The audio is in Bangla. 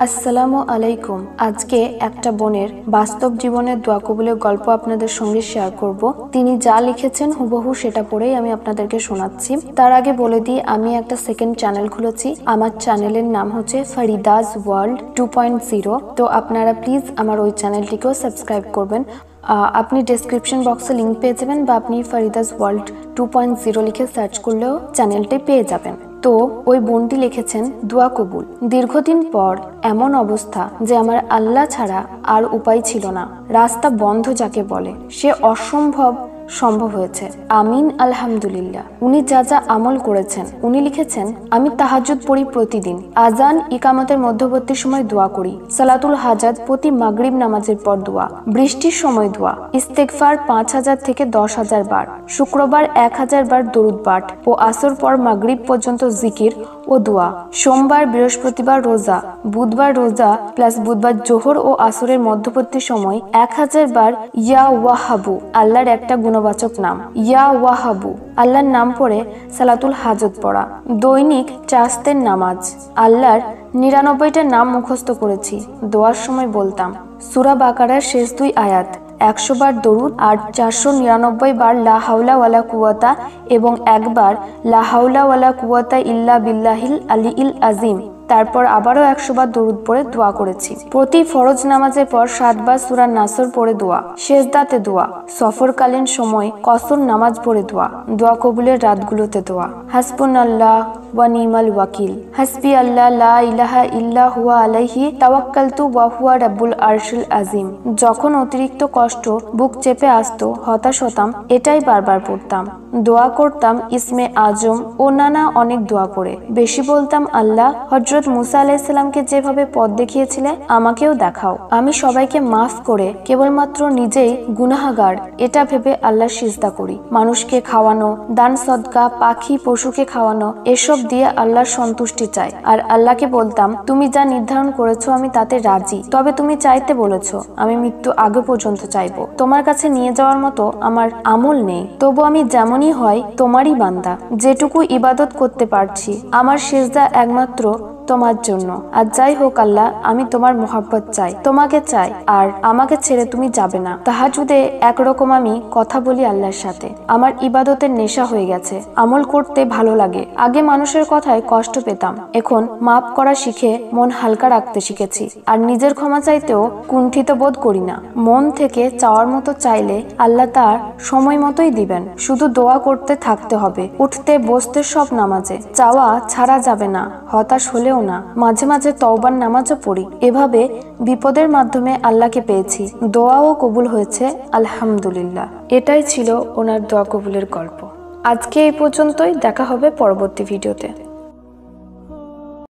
আসসালামু আলাইকুম। আজকে একটা বোনের বাস্তব জীবনের দোয়া কবুলের গল্প আপনাদের সঙ্গে শেয়ার করব। তিনি যা লিখেছেন হুবহু সেটা পড়েই আমি আপনাদেরকে শোনাচ্ছি। তার আগে বলে দিই, আমি একটা সেকেন্ড চ্যানেল খুলেছি। আমার চ্যানেলের নাম হচ্ছে ফারিদাস ওয়ার্ল্ড 2.0। তো আপনারা প্লিজ আমার ওই চ্যানেলটিকেও সাবস্ক্রাইব করবেন। আপনি ডেসক্রিপশন বক্সে লিঙ্ক পেয়ে যাবেন, বা আপনি ফারিদাস ওয়ার্ল্ড 2.0 লিখে সার্চ করলেও চ্যানেলটি পেয়ে যাবেন। তো ওই বোনটি লিখেছেন, দোয়া কবুল। দীর্ঘদিন পর এমন অবস্থা যে আমার আল্লাহ ছাড়া আর উপায় ছিল না। রাস্তা বন্ধ যাকে বলে, সে অসম্ভব সম্ভব হয়েছে। আমিন আলহামদুলিল্লাহ। উনি যা যা আমল করেছেন। উনি লিখেছেন, আমি তাহাজ্জুদ পড়ি প্রতিদিন। আজান ইকামতের মধ্যবর্তী সময় দোয়া করি। সালাতুল হাজাত প্রতি মাগরিব নামাজের পর দোয়া। বৃষ্টির সময় দোয়া। ইস্তেগফার 5000 থেকে 10,000 বার। শুক্রবার 1000 বার দরুদ পাঠ ও আসর পর মাগরিব পর্যন্ত জিকির ও দোয়া। সোমবার বৃহস্পতিবার রোজা। বুধবার রোজা প্লাস বুধবার জোহর ও আসরের মধ্যবর্তী সময় 1000 বার ইয়া ওয়াহাবু, আল্লাহর একটা গুণবাচক নাম। ইয়া ওয়াহাবু, আল্লাহর নাম পড়ে সালাতুল হাজত পড়া। দৈনিক চাস্তের নামাজ। আল্লাহর 99টা নাম মুখস্থ করেছি। দোয়ার সময় বলতাম সূরা বাকারার শেষ 2 আয়াত, 100 বার দরুদ আর 499 বার লা হাওলা ওয়ালা কুওয়াতা এবং একবার লা হাওলা ওয়ালা কুওয়াতা ইল্লা বিল্লাহিল আলিয়িল আযীম। তারপর আবারও 100 বার দরুদ পড়ে দোয়া করেছি। প্রতি ফরজ নামাজের পর 7 বার সূরা নাসর পড়ে দোয়া। সেজদাতে দোয়া। সফরকালীন সময় কসর নামাজ পড়ে দোয়া। দোয়া কবুলের রাতগুলোতে দোয়া। হাসবুনাল্লাহ ওয়া নিমাল ওয়াকিল। হাসবি আল্লাহ লা ইলাহা ইল্লা হুয়া আলাইহি তাওয়াক্কালতু ওয়া হুয়া রাব্বুল আরশিল আযীম। যখন অতিরিক্ত কষ্ট বুক চেপে আসতো, হতাশ হতাম, এটাই বারবার পড়তাম। দোয়া করতাম ইসমে আজম ও নানা অনেক দোয়া পড়ে। বেশি বলতাম, আল্লাহ হযরত মুসা আলাইহিস সালামকে যেভাবে পথ দেখিয়েছিলে আমাকেও দেখাও। আমি সবাইকে মাফ করে কেবলমাত্র নিজেই গুনাহগার এটা ভেবে আল্লাহ সিজদা করি। মানুষকে খাওয়ানো, দান সদকা, পাখি পশুকে খাওয়ানো, এসব দিয়ে আল্লাহর সন্তুষ্টি চাই। আর আল্লাহকে বলতাম, তুমি যা নির্ধারণ করেছো আমি তাতে রাজি, তবে তুমি চাইতে বলেছো, আমি মৃত্যু আগে পর্যন্ত চাইবো। তোমার কাছে নিয়ে যাওয়ার মতো আমার আমল নেই, তবু আমি যেমনই হয় তোমারই বান্দা। যেটুকু ইবাদত করতে পারছি আমার সিজদা একমাত্র তোমার জন্য। আর যাই হোক আল্লাহ, আমি তোমার মোহাব্বত চাই, তোমাকে চাই, আর আমাকে ছেড়ে তুমি যাবে না। তাহাজ্জুদে একরকম আমি কথা বলি আল্লাহর সাথে। আমার ইবাদতের নেশা হয়ে গেছে। আমল করতে ভালো লাগে। আগে মানুষের কথায় কষ্ট পেতাম, এখন মাফ করা শিখে মন হালকা রাখতে শিখেছি। আর নিজের ক্ষমা চাইতেও কুণ্ঠিত বোধ করি না। মন থেকে চাওয়ার মতো চাইলে আল্লাহ তার সময় মতোই দিবেন। শুধু দোয়া করতে থাকতে হবে, উঠতে বসতে সব নামাজে। চাওয়া ছাড়া যাবে না, হতাশ হলেও না। মাঝে মাঝে তওবার নামাজও পড়ি। এভাবে বিপদের মাধ্যমে আল্লাহকে পেয়েছি। দোয়াও কবুল হয়েছে আলহামদুলিল্লাহ। এটাই ছিল ওনার দোয়া কবুলের গল্প। আজকে এই পর্যন্তই। দেখা হবে পরবর্তী ভিডিওতে।